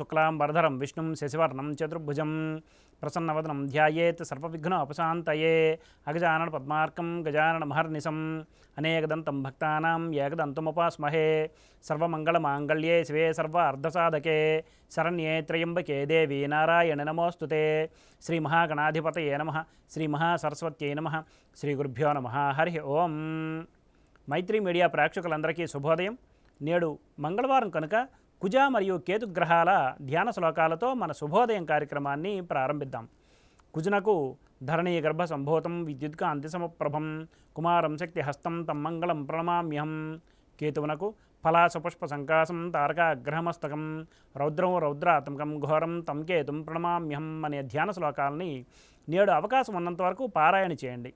శుక్లాంబరధరం విష్ణుం శశివర్ణం చతుర్భుజం ప్రసన్నవదనం ధ్యాయేత్ సర్వవిఘ్నోపశాంతయే అగజానన పద్మార్కం గజానన మహర్నిశం అనేకదంతం భక్తానాం ఏకదంతముపాస్మహే సర్వమంగళమాంగళ్యే శివే సర్వ అర్ధసాధకే శరణ్యే త్రయంబకే దేవి నారాయణ నమోస్తుతే శ్రీ మహాగణాధిపతయే నమః శ్రీ మహాసరస్వత్యై నమః శ్రీ గురుభ్యో నమః హరి ఓం. మైత్రి మీడియా ప్రేక్షకులందరికీ శుభోదయం. నేడు మంగళవారం కనుక కుజ మరియు కేతు గ్రహాల ధ్యాన శ్లోకాలతో మన శుభోదయం కార్యక్రమాన్ని ప్రారంభిద్దాం. కుజునకు ధరణీ గర్భ సంభూతం విద్యుత్కాంతి సమప్రభం కుమారం శక్తి హస్తం తం మంగళం ప్రణమామ్యహం. కేతువునకు ఫలాసపుష్ప సంకాసం తారకాగ్రహమస్తకం రౌద్రం రౌద్రాత్మకం ఘోరం తం కేతుం ప్రణమామ్యహం అనే ధ్యాన శ్లోకాలని నేడు అవకాశం ఉన్నంత వరకు పారాయణ చేయండి.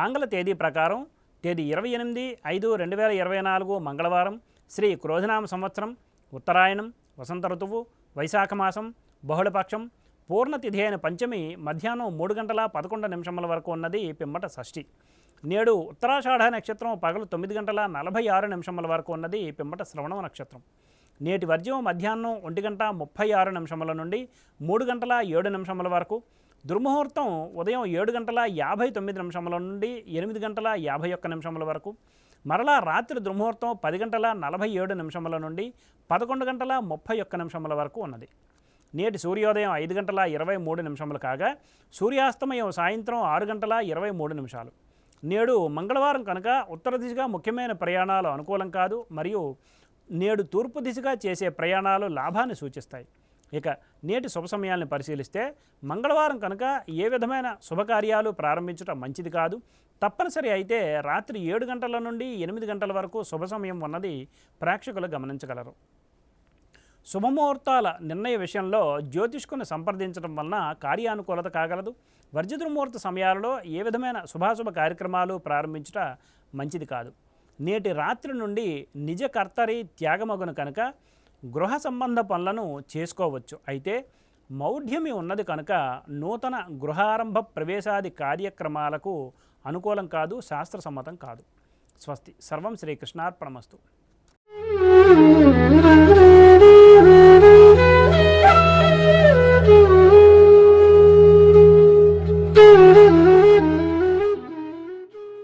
ఆంగ్ల తేదీ ప్రకారం తేదీ 28/5/2024 మంగళవారం, శ్రీ క్రోధనామ సంవత్సరం, ఉత్తరాయణం, వసంత ఋతువు, వైశాఖ మాసం, బహుళపక్షం, పూర్ణతిథి అయిన పంచమి మధ్యాహ్నం 3:11 వరకు ఉన్నది పిమ్మట షష్ఠి. నేడు ఉత్తరాషాఢ నక్షత్రం పగలు 9:46 వరకు ఉన్నది పిమ్మట శ్రవణ నక్షత్రం. నేటి వర్జ్యం మధ్యాహ్నం 1:36 నుండి 3:07 వరకు. దుర్ముహూర్తం ఉదయం 7:59 నుండి 8:51 వరకు. మరలా రాత్రి దుర్ముహూర్తం 10:47 నుండి 11:31 వరకు ఉన్నది. నేటి సూర్యోదయం 5:23 కాగా సూర్యాస్తమయం సాయంత్రం 6:23. నేడు మంగళవారం కనుక ఉత్తర దిశగా ముఖ్యమైన ప్రయాణాలు అనుకూలం కాదు, మరియు నేడు తూర్పు దిశగా చేసే ప్రయాణాలు లాభాన్ని సూచిస్తాయి. ఇక నేటి శుభ సమయాలను పరిశీలిస్తే మంగళవారం కనుక ఏ విధమైన శుభకార్యాలు ప్రారంభించడం మంచిది కాదు. తప్పనిసరి అయితే రాత్రి 7 గంటల నుండి 8 గంటల వరకు శుభ సమయం ఉన్నది ప్రేక్షకులు గమనించగలరు. శుభముహూర్తాల నిర్ణయ విషయంలో జ్యోతిష్కుని సంప్రదించడం వలన కార్యానుకూలత కాగలదు. వర్జితముహూర్త సమయాలలో ఏ విధమైన శుభాశుభ కార్యక్రమాలు ప్రారంభించుట మంచిది కాదు. నేటి రాత్రి నుండి నిజ కర్తరి త్యాగమగును కనుక గృహ సంబంధ పనులను చేసుకోవచ్చు. అయితే మౌఢ్యమి ఉన్నది కనుక నూతన గృహారంభ ప్రవేశాది కార్యక్రమాలకు అనుకూలం కాదు, శాస్త్ర సమ్మతం కాదు. స్వస్తి. సర్వం శ్రీకృష్ణార్పణమస్తు.